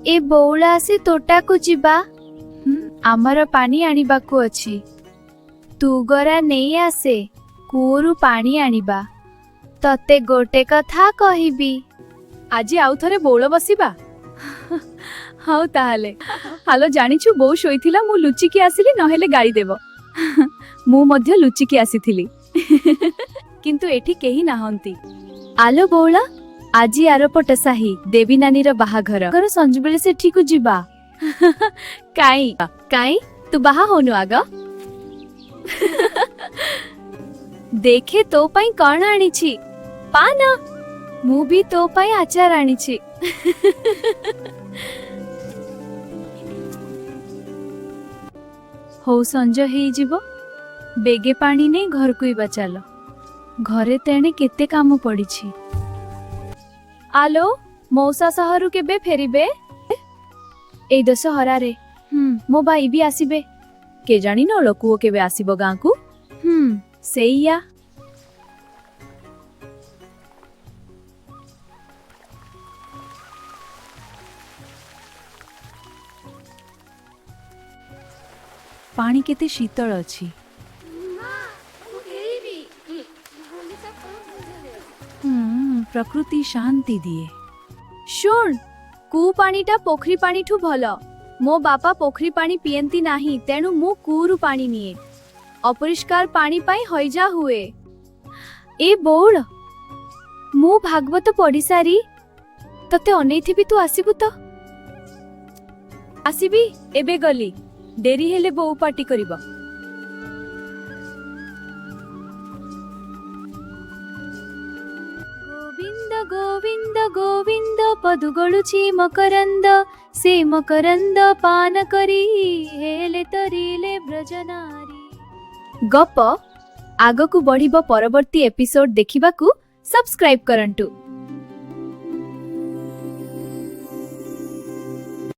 ए बौला आसी तोटा को जिबा आमर पानी आनिबाकू अछि तू गरा नहीं आसे कूरु पानी आनिबा तते गोटे कथा कहिबी आज आउ थरे बौल बसिबा हाउ ताहाले हालो जानिछु बौ शोइथिला मु लुचिकी आसिली नहेले गाड़ी देबो मु मध्य लुचिकी आसीथिली किंतु एठी केही नाहंती आलो बौला आजी आरपट साही देवी नानी रो बाहाघर घर संजु बेले से ठीक जिबा काई काई तू बाहा होनु आग देखे तो पई कौन आनी छी पान मु भी तो पई आचार आनी छी हो संज हेई जिवो बेगे पानी नहीं घर को इबा चलो घरे तेणे केते काम पड़ी छी आलो मौसा सहरु केबे फेरिबे ए दशहरा रे मो भाई भी आसीबे के जानी न लकुओ केबे आसीबो गां को सेइया पानी केते शीतल अछि प्रकृति शांति दिए शुण कू पानीटा पोखरी पानी ठू भलो मो बापा पोखरी पानी पियंती नाही तेणु मु कूरु पानी निए अपरिष्कार पानी पाई हईजा हुए ए बौल मु भागवत पढ़ी सारी तते अनेइथिबी तू आसीबु तो आसीबी एबे गली डेरी हेले बौ पार्टी करिबो गोविंद गोविंद गोविंद पदुगळुची मकरंद से मकरंद पान करी हेले तरिले ब्रजनारी गप आगकू बढ़िबो परवर्ती एपिसोड देखिबाकू सब्सक्राइब करंटू।